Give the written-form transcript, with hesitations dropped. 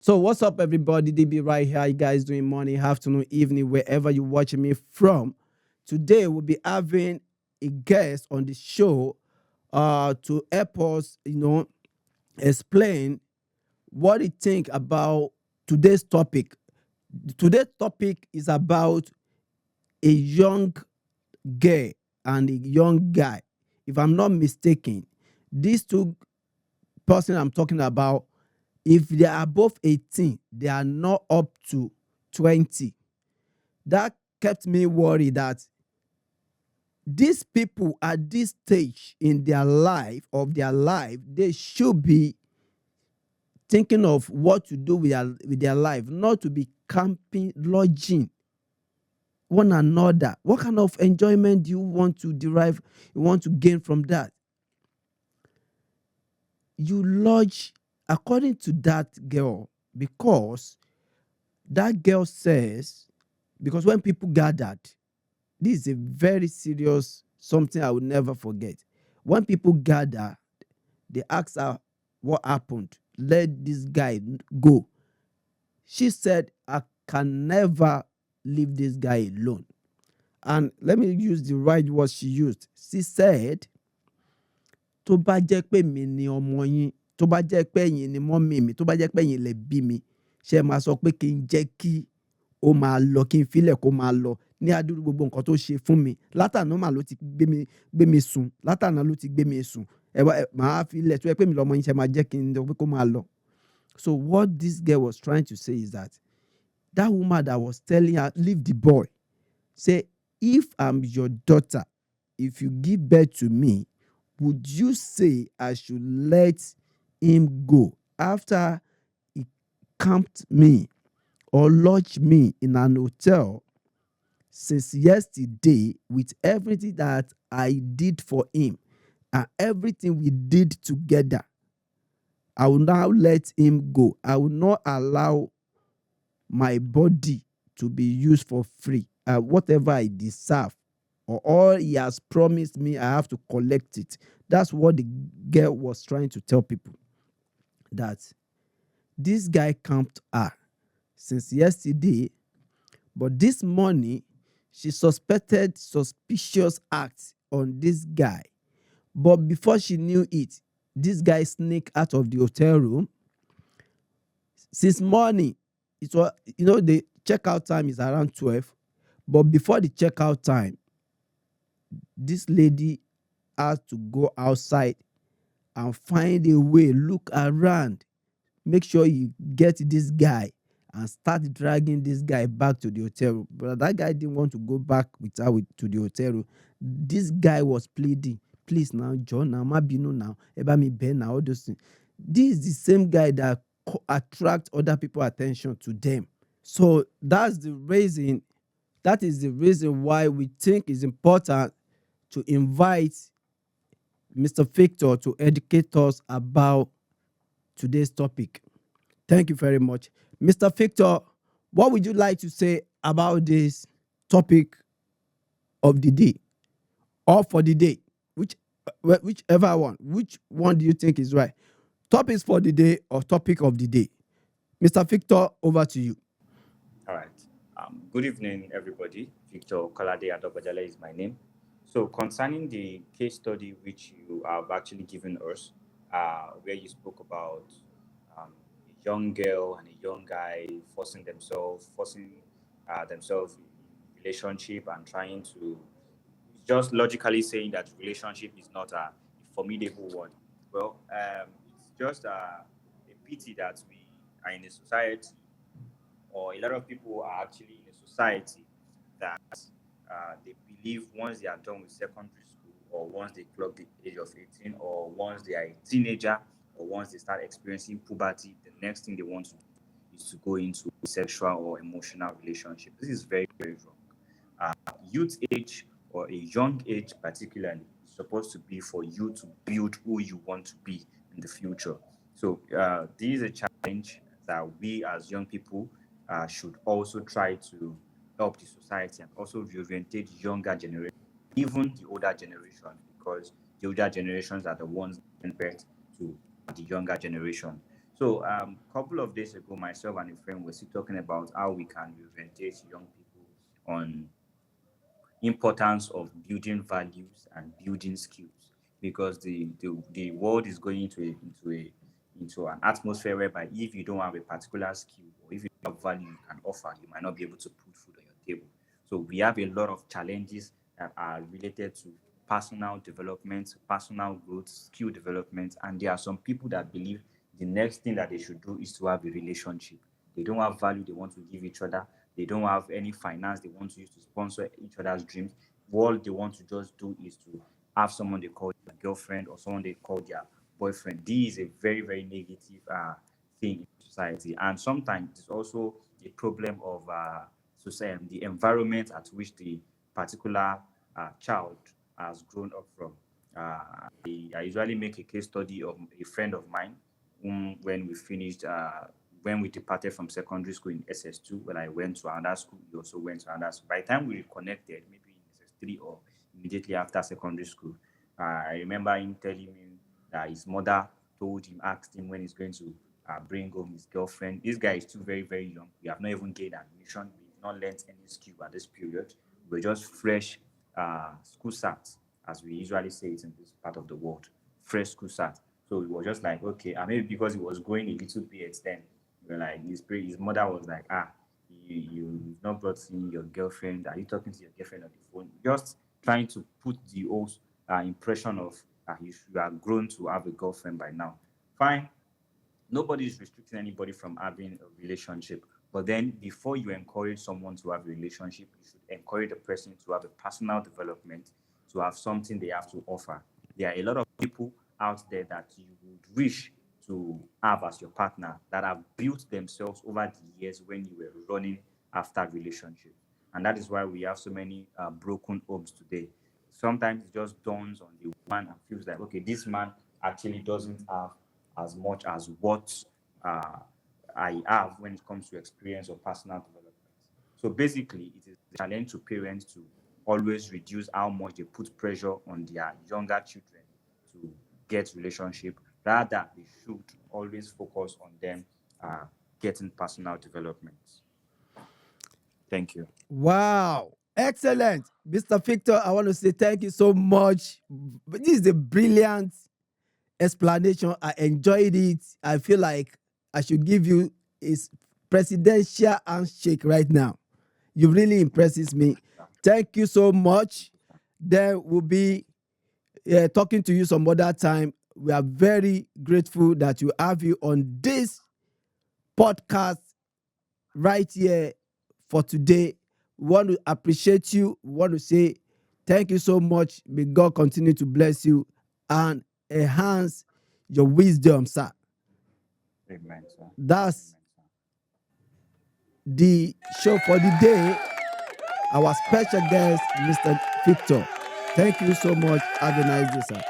So what's up, everybody? DB right here. How you guys doing? Morning, afternoon, evening, wherever you're watching me from. Today we'll be having a guest on the show to help us, explain what he think about today's topic. Today's topic is about a young girl and a young guy. If I'm not mistaken, these two person I'm talking about, if they are above 18, they are not up to 20. That kept me worried that these people at this stage in their life, they should be thinking of what to do with their life, not to be camping, lodging one another. What kind of enjoyment do you want to derive, you want to gain from that? You lodge according to that girl, because that girl says, because when people gathered, this is a very serious something I will never forget. When people gather, they ask her what happened. Let this guy go. She said, I can never leave this guy alone. And let me use the right word she used. She said, tó bá jẹ́ pé mi ni ọmọ yín, tó bá jẹ́ pé ẹ̀yin ni mọ́mì mi, tó bá jẹ́ pé ẹ̀yin lẹ bí mi, ṣé máa sọ pé kí n jẹ́ kí ó máa lọ, kí n filẹ̀ kó máa lọ ní àdúrú gbogbo nǹkan tó ṣe fún mi. Látàná mà ló ti gbé mi sùn, látàná ló ti gbé mi sùn. Màá filẹ̀ tó yẹ pé mi lọ́mọ yín, ṣé máa jẹ́ kí n lọ pé kó máa lọ. So what this girl was trying to say is that woman that was telling her, leave the boy, say, if I'm your daughter, if you give birth to me, would you say I should let him go after he camped me or lodged me in an hotel since yesterday with everything that I did for him and everything we did together? I will now let him go. I will not allow my body to be used for free. Whatever I deserve or all he has promised me, I have to collect it. That's what the girl was trying to tell people. That this guy camped her since yesterday, but this morning she suspected suspicious acts on this guy. But before she knew it, this guy sneaked out of the hotel room. Since morning, it was, the checkout time is around 12. But before the checkout time, this lady had to go outside and find a way, look around, make sure you get this guy and start dragging this guy back to the hotel room. But that guy didn't want to go back with her to the hotel room. This guy was pleading, please now, John, now, Mabino now, Eba mi Ben now, all those things. This is the same guy that attract other people's attention to them. So that is the reason why we think it's important to invite Mr. Victor to educate us about today's topic. Thank you very much. Mr. Victor, what would you like to say about this topic of the day or for the day? Whichever one. Which one do you think is right? Topics for the day or topic of the day? Mr. Victor, over to you. All right. Good evening, everybody. Victor Kalade Adobajale is my name. So, concerning the case study which you have actually given us, where you spoke about a young girl and a young guy forcing themselves in relationship and trying to just logically saying that relationship is not a formidable one. Well, it's just a pity that we are in a society, or a lot of people are actually in a society that they believe once they are done with secondary school, or once they clock the age of 18, or once they are a teenager, or once they start experiencing puberty, the next thing they want to do is to go into a sexual or emotional relationship. This is very, very wrong. Youth age, or a young age particularly, is supposed to be for you to build who you want to be in the future. So this is a challenge that we as young people should also try to help the society and also reorientate younger generation, even the older generation, because the older generations are the ones giving birth to the younger generation. So, couple of days ago, myself and a friend were still talking about how we can reorientate young people on importance of building values and building skills, because the world is going into an atmosphere whereby if you don't have a particular skill, or if you don't have value you can offer, you might not be able to put food on your table. So we have a lot of challenges that are related to personal development, personal growth, skill development, and there are some people that believe the next thing that they should do is to have a relationship. They don't have value they want to give each other. They don't have any finance they want to use to sponsor each other's dreams. All they want to just do is to have someone they call their girlfriend or someone they call their boyfriend. This is a very, very negative thing in society. And sometimes it's also a problem of society, the environment at which the particular child has grown up from. I usually make a case study of a friend of mine when we finished, when we departed from secondary school in SS2, when I went to another school, he also went to another school. By the time we reconnected, maybe in SS3 or immediately after secondary school, I remember him telling me that his mother told him, asked him when he's going to bring home his girlfriend. This guy is still very, very young. We have not even gained admission. We've not learned any skill at this period. We're just fresh school sat, as we usually say it in this part of the world, fresh school sat. So it was just like, okay, and maybe because he was growing a little bit then, we were like, his mother was like, you've not brought in your girlfriend. Are you talking to your girlfriend on the phone? Just trying to put the old impression of you are grown to have a girlfriend by now. Fine, nobody is restricting anybody from having a relationship. But then, before you encourage someone to have a relationship, you should encourage the person to have a personal development, to have something they have to offer. There are a lot of people out there that you would wish to have as your partner that have built themselves over the years when you were running after relationship. And that is why we have so many broken homes today. Sometimes it just dawns on the man and feels like, okay, this man actually doesn't have as much as what uh, I have when it comes to experience or personal development. So basically, it is a challenge to parents to always reduce how much they put pressure on their younger children to get relationship. Rather, they should always focus on them getting personal development. Thank you. Wow. Excellent. Mr. Victor, I want to say thank you so much. This is a brilliant explanation. I enjoyed it. I feel like I should give you a presidential handshake right now. You really impresses me. Thank you so much. Then we'll be talking to you some other time. We are very grateful that you have you on this podcast right here for today. We want to appreciate you. We want to say thank you so much. May God continue to bless you and enhance your wisdom, sir. Amen, sir. That's the show for the day. Our special guest, Mr. Victor. Thank you so much. Have a nice day, sir.